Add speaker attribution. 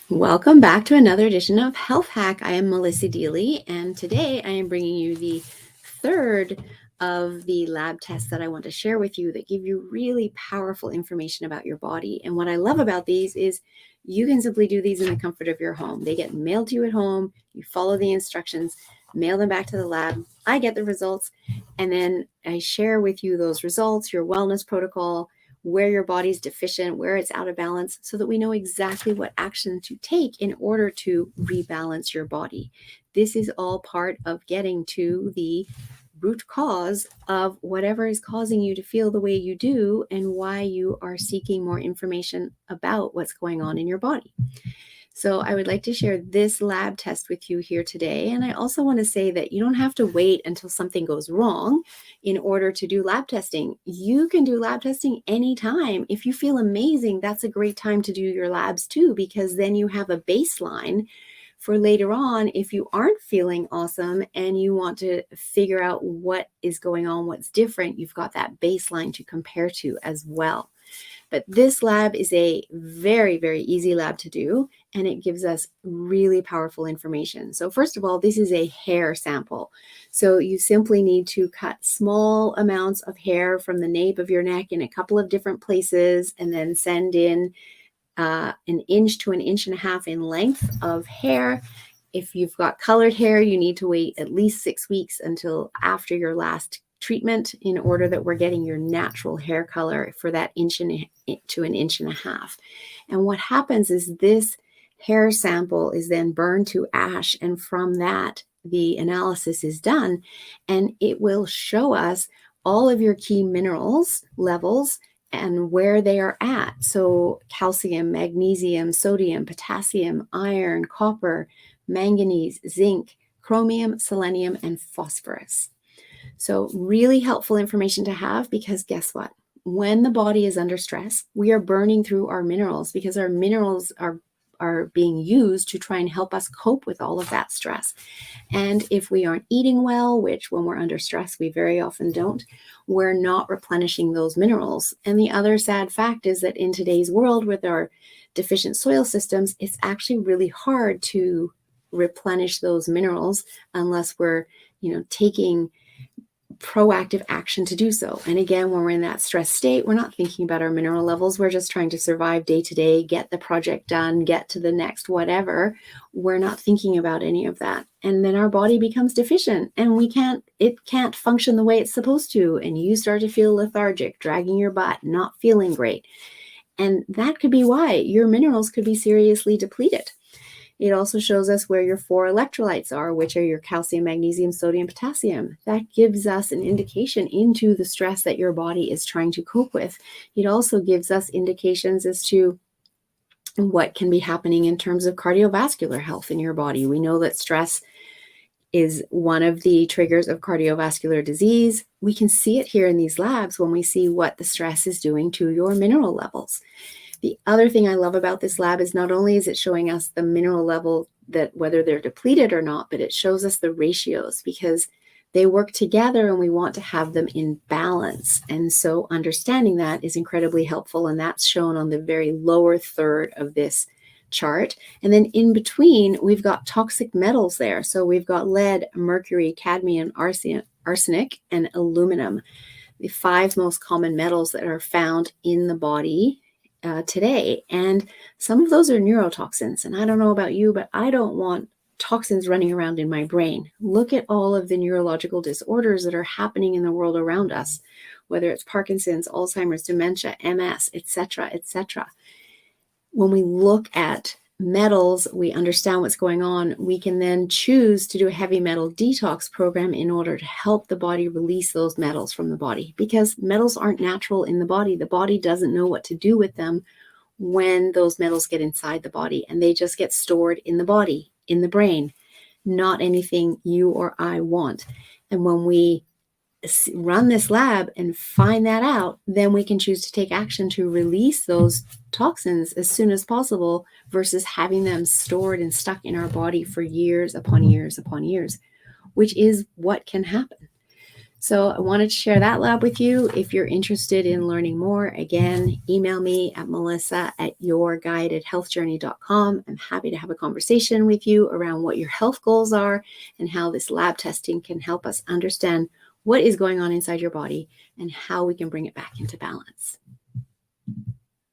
Speaker 1: Welcome back to another edition of Health Hack. I am Melissa Deely, and today I am bringing you the third of the lab tests that I want to share with you that give you really powerful information about your body. And what I love about these is you can simply do these in the comfort of your home. They get mailed to you at home, you follow the instructions, mail them back to the lab, I get the results, and then I share with you those results, your wellness protocol, where your body's deficient, where it's out of balance, so that we know exactly what action to take in order to rebalance your body. This is all part of getting to the root cause of whatever is causing you to feel the way you do and why you are seeking more information about what's going on in your body. So I would like to share this lab test with you here today. And I also want to say that you don't have to wait until something goes wrong in order to do lab testing. You can do lab testing anytime. If you feel amazing, that's a great time to do your labs too, because then you have a baseline for later on if you aren't feeling awesome and you want to figure out what is going on, what's different. You've got that baseline to compare to as well. But this lab is a very, very easy lab to do, and it gives us really powerful information. So first of all, this is a hair sample. So you simply need to cut small amounts of hair from the nape of your neck in a couple of different places, and then send in an inch to an inch and a half in length of hair. If you've got colored hair, you need to wait at least 6 weeks until after your last treatment in order that we're getting your natural hair color for that inch to an inch and a half. And what happens is this hair sample is then burned to ash, and from that the analysis is done, and it will show us all of your key minerals levels and where they are at. So calcium, magnesium, sodium, potassium, iron, copper, manganese, zinc, chromium, selenium, and phosphorus. So really helpful information to have, because guess what? When the body is under stress, we are burning through our minerals, because our minerals are being used to try and help us cope with all of that stress. And if we aren't eating well, which when we're under stress, we very often don't, we're not replenishing those minerals. And the other sad fact is that in today's world with our deficient soil systems, it's actually really hard to replenish those minerals unless we're, taking proactive action to do so. And again, when we're in that stress state, we're not thinking about our mineral levels. We're just trying to survive day to day, get the project done, get to the next whatever. We're not thinking about any of that. And then our body becomes deficient, and it can't function the way it's supposed to. And you start to feel lethargic, dragging your butt, not feeling great. And that could be why your minerals could be seriously depleted. It also shows us where your 4 electrolytes are, which are your calcium, magnesium, sodium, potassium. That gives us an indication into the stress that your body is trying to cope with. It also gives us indications as to what can be happening in terms of cardiovascular health in your body. We know that stress is one of the triggers of cardiovascular disease. We can see it here in these labs when we see what the stress is doing to your mineral levels. The other thing I love about this lab is not only is it showing us the mineral level, that whether they're depleted or not, but it shows us the ratios, because they work together and we want to have them in balance. And so understanding that is incredibly helpful. And that's shown on the very lower third of this chart. And then in between, we've got toxic metals there. So we've got lead, mercury, cadmium, arsenic, and aluminum, the 5 most common metals that are found in the body today. And some of those are neurotoxins. And I don't know about you, but I don't want toxins running around in my brain. Look at all of the neurological disorders that are happening in the world around us, whether it's Parkinson's, Alzheimer's, dementia, MS, etc., etc. When we look at metals, we understand what's going on. We can then choose to do a heavy metal detox program in order to help the body release those metals from the body, because metals aren't natural in the body. The body doesn't know what to do with them when those metals get inside the body, and they just get stored in the body, in the brain, not anything you or I want. And when we run this lab and find that out, then we can choose to take action to release those toxins as soon as possible, versus having them stored and stuck in our body for years upon years upon years, which is what can happen. So I wanted to share that lab with you. If you're interested in learning more, again, email me at melissa@yourguidedhealthjourney.com. I'm happy to have a conversation with you around what your health goals are and how this lab testing can help us understand what is going on inside your body and how we can bring it back into balance.